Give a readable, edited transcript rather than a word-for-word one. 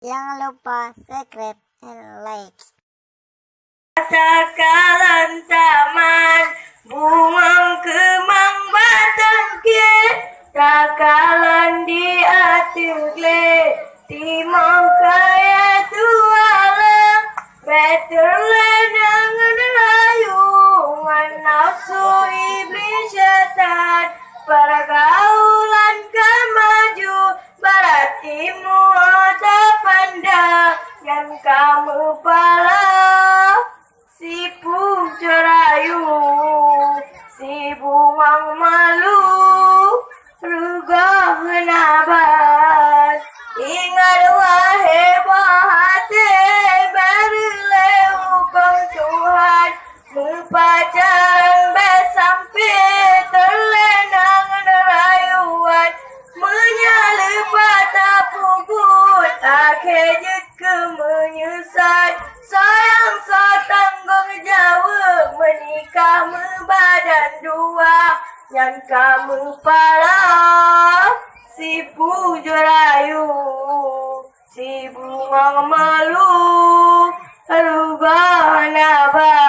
Jangan lupa subscribe and like. Sakalan taman bunga kemang batangke sakalan di atikle timang kaya tualang betul dengan rayungan nafsu iblis syaitan pergaulan kemaju berartimu tak pandang yang kamu pala si puja rayu, si bungang malu, rugah nabat. Ingat wahai bahate, berilah hukum Tuhan, mupacaran bersampai terlenang rayuan, menyala patah puput, akhirnya kemenyesal, sayang tanggung jawab menikah badan dua yang kamu pala si puja rayu si bunga malu rugah nabat.